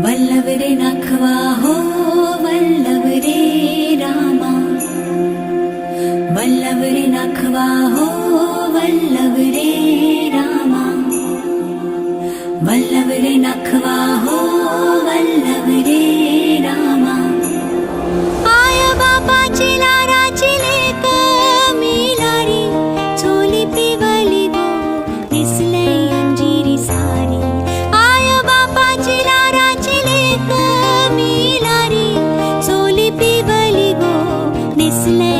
वल्लभ रे नखवा हो वल्लभ रे रामा, वल्लभ रे नखवा हो वल्लभ रे रामा, वल्लभ रे नखवा हो वल्लभ रे रामा. आय बापाची लाराची लेक मिलारी, चोली पिवली गो दिसले अंजिरी सारी. आय बापाची लाराची लेक मिलारी, चोली पिवली गो दिसले